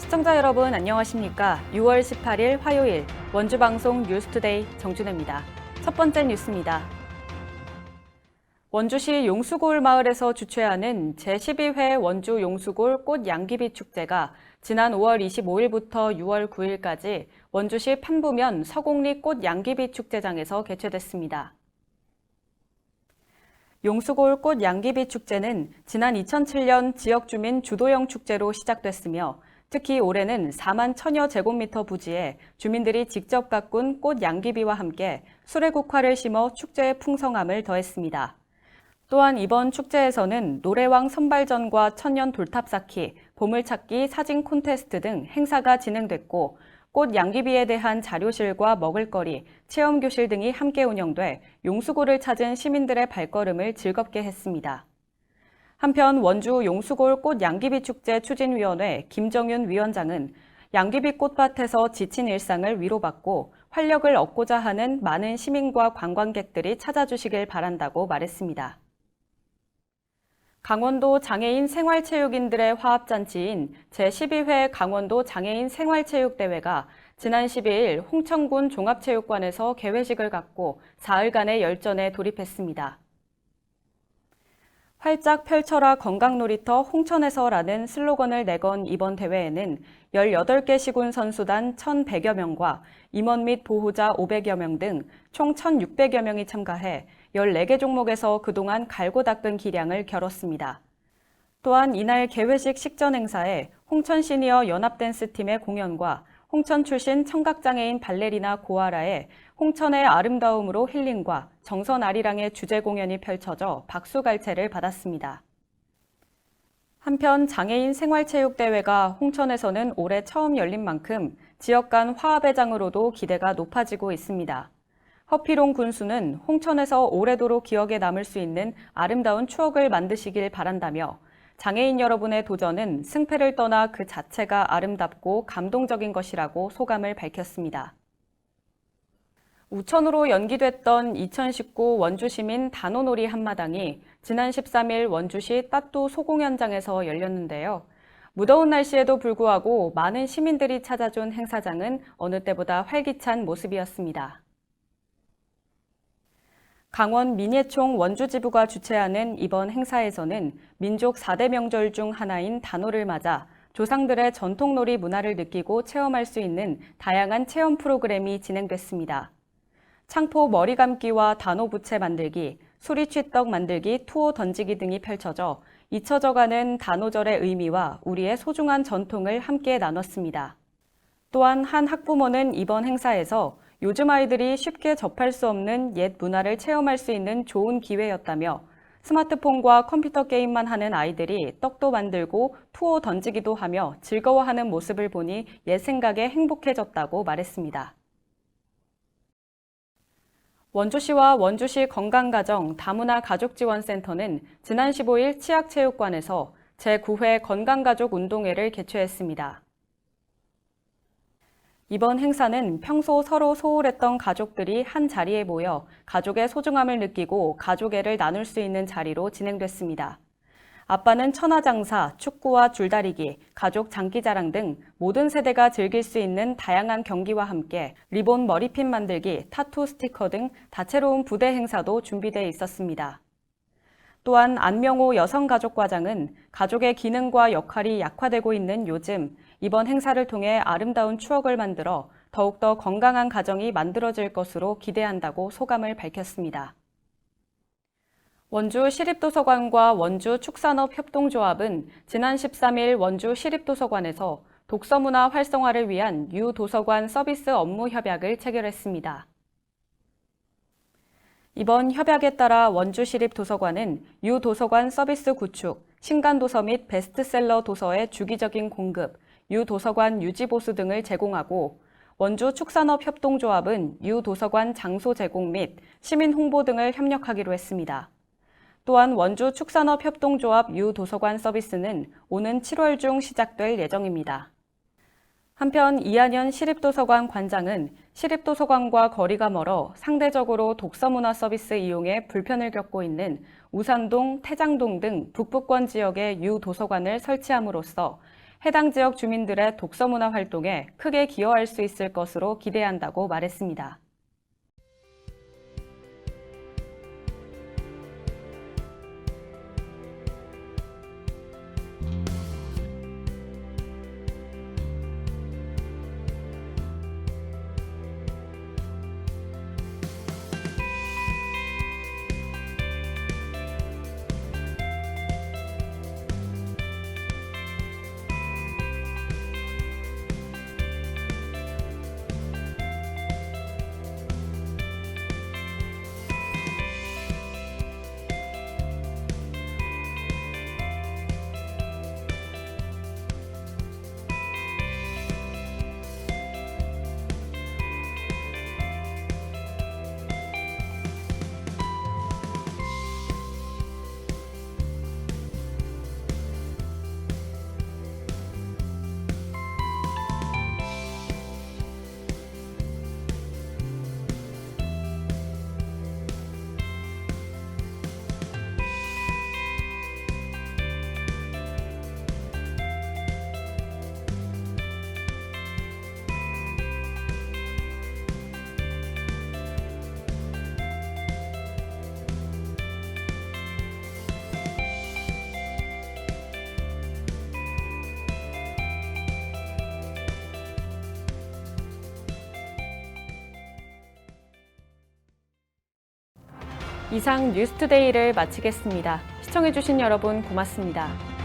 시청자 여러분 안녕하십니까? 6월 18일 화요일 원주방송 뉴스투데이 정준혜입니다. 첫 번째 뉴스입니다. 원주시 용수골 마을에서 주최하는 제12회 원주 용수골 꽃 양귀비 축제가 지난 5월 25일부터 6월 9일까지 원주시 판부면 서곡리 꽃 양귀비 축제장에서 개최됐습니다. 용수골 꽃 양귀비 축제는 지난 2007년 지역 주민 주도형 축제로 시작됐으며 특히 올해는 4만 1000여 제곱미터 부지에 주민들이 직접 가꾼 꽃 양귀비와 함께 수레국화를 심어 축제의 풍성함을 더했습니다. 또한 이번 축제에서는 노래왕 선발전과 천년 돌탑 쌓기, 보물찾기 사진 콘테스트 등 행사가 진행됐고 꽃 양귀비에 대한 자료실과 먹을거리, 체험교실 등이 함께 운영돼 용수골을 찾은 시민들의 발걸음을 즐겁게 했습니다. 한편 원주 용수골 꽃 양귀비 축제 추진위원회 김정윤 위원장은 양귀비 꽃밭에서 지친 일상을 위로받고 활력을 얻고자 하는 많은 시민과 관광객들이 찾아주시길 바란다고 말했습니다. 강원도 장애인 생활체육인들의 화합잔치인 제12회 강원도 장애인 생활체육대회가 지난 12일 홍천군 종합체육관에서 개회식을 갖고 사흘간의 열전에 돌입했습니다. 활짝 펼쳐라 건강놀이터 홍천에서라는 슬로건을 내건 이번 대회에는 18개 시군 선수단 1,100여 명과 임원 및 보호자 500여 명 등 총 1,600여 명이 참가해 14개 종목에서 그동안 갈고 닦은 기량을 겨뤘습니다. 또한 이날 개회식 식전 행사에 홍천 시니어 연합댄스팀의 공연과 홍천 출신 청각장애인 발레리나 고아라의 홍천의 아름다움으로 힐링과 정선 아리랑의 주제 공연이 펼쳐져 박수갈채를 받았습니다. 한편 장애인 생활체육대회가 홍천에서는 올해 처음 열린 만큼 지역 간 화합의 장으로도 기대가 높아지고 있습니다. 허피롱 군수는 홍천에서 오래도록 기억에 남을 수 있는 아름다운 추억을 만드시길 바란다며 장애인 여러분의 도전은 승패를 떠나 그 자체가 아름답고 감동적인 것이라고 소감을 밝혔습니다. 우천으로 연기됐던 2019 원주시민 단오놀이 한마당이 지난 13일 원주시 따뚜 소공연장에서 열렸는데요. 무더운 날씨에도 불구하고 많은 시민들이 찾아준 행사장은 어느 때보다 활기찬 모습이었습니다. 강원 민예총 원주지부가 주최하는 이번 행사에서는 민족 4대 명절 중 하나인 단오를 맞아 조상들의 전통놀이 문화를 느끼고 체험할 수 있는 다양한 체험 프로그램이 진행됐습니다. 창포 머리 감기와 단오 부채 만들기, 수리취떡 만들기, 투호 던지기 등이 펼쳐져 잊혀져가는 단오절의 의미와 우리의 소중한 전통을 함께 나눴습니다. 또한 한 학부모는 이번 행사에서 요즘 아이들이 쉽게 접할 수 없는 옛 문화를 체험할 수 있는 좋은 기회였다며 스마트폰과 컴퓨터 게임만 하는 아이들이 떡도 만들고 투호 던지기도 하며 즐거워하는 모습을 보니 옛 생각에 행복해졌다고 말했습니다. 원주시와 원주시 건강가정 다문화 가족지원센터는 지난 15일 치악체육관에서 제9회 건강가족 운동회를 개최했습니다. 이번 행사는 평소 서로 소홀했던 가족들이 한 자리에 모여 가족의 소중함을 느끼고 가족애를 나눌 수 있는 자리로 진행됐습니다. 아빠는 천하장사, 축구와 줄다리기, 가족 장기자랑 등 모든 세대가 즐길 수 있는 다양한 경기와 함께 리본 머리핀 만들기, 타투 스티커 등 다채로운 부대 행사도 준비돼 있었습니다. 또한 안명호 여성가족과장은 가족의 기능과 역할이 약화되고 있는 요즘 이번 행사를 통해 아름다운 추억을 만들어 더욱더 건강한 가정이 만들어질 것으로 기대한다고 소감을 밝혔습니다. 원주 시립도서관과 원주 축산업협동조합은 지난 13일 원주 시립도서관에서 독서문화 활성화를 위한 유도서관 서비스 업무 협약을 체결했습니다. 이번 협약에 따라 원주시립도서관은 유도서관 서비스 구축, 신간도서 및 베스트셀러 도서의 주기적인 공급, 유도서관 유지보수 등을 제공하고 원주축산업협동조합은 유도서관 장소 제공 및 시민 홍보 등을 협력하기로 했습니다. 또한 원주축산업협동조합 유도서관 서비스는 오는 7월 중 시작될 예정입니다. 한편 이한현 시립도서관 관장은 시립도서관과 거리가 멀어 상대적으로 독서문화 서비스 이용에 불편을 겪고 있는 우산동, 태장동 등 북부권 지역에 유도서관을 설치함으로써 해당 지역 주민들의 독서문화 활동에 크게 기여할 수 있을 것으로 기대한다고 말했습니다. 이상 뉴스투데이를 마치겠습니다. 시청해주신 여러분 고맙습니다.